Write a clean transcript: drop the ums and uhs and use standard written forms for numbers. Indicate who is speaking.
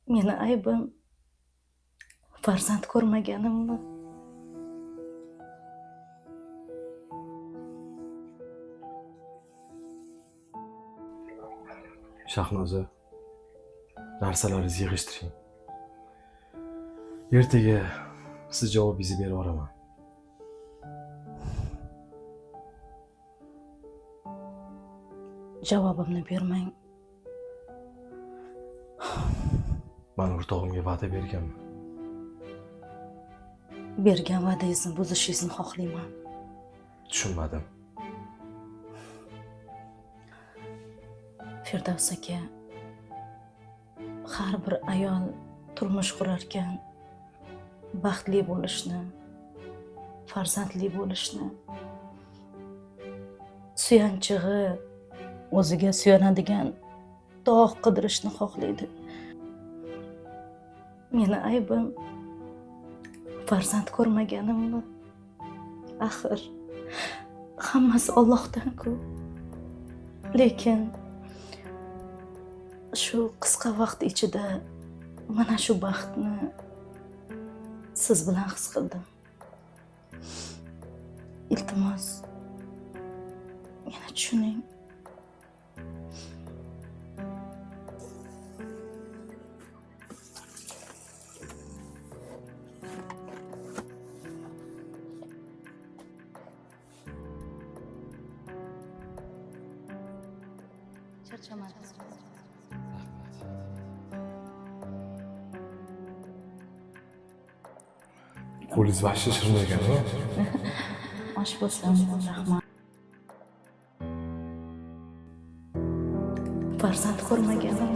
Speaker 1: Meni aybim farzand ko'rmaganimmi?
Speaker 2: Shahnoza, narsalaringizni yig'ishtiring. Ertaga siz javobingizni berib yuboraman.
Speaker 1: Javobimni bermang.
Speaker 2: Men o'rtog'imga va'da berganman.
Speaker 1: Bergan va'dangizni buzishingizni xohlayman.
Speaker 2: Tushunmadim.
Speaker 1: Firdavs aka, har bir ayol turmush qurarkan baxtli bo'lishni, farzandli bo'lishni, suyanchig'i o'ziga suyanadigan tog' qidirishni xohlaydi. Meni aybim farzand ko'rmaganimmi? Axir hammasi Allohdan-ku. Lekin shu qisqa vaqt ichida mana shu baxtni siz bilan his qildim. Iltimos, meni tushuning. Charchamadingiz.
Speaker 2: Qo'lingiz vashti shirin ekan-ku.
Speaker 1: Osh bo'lsin, rahmat. Farzand ko'rmaganim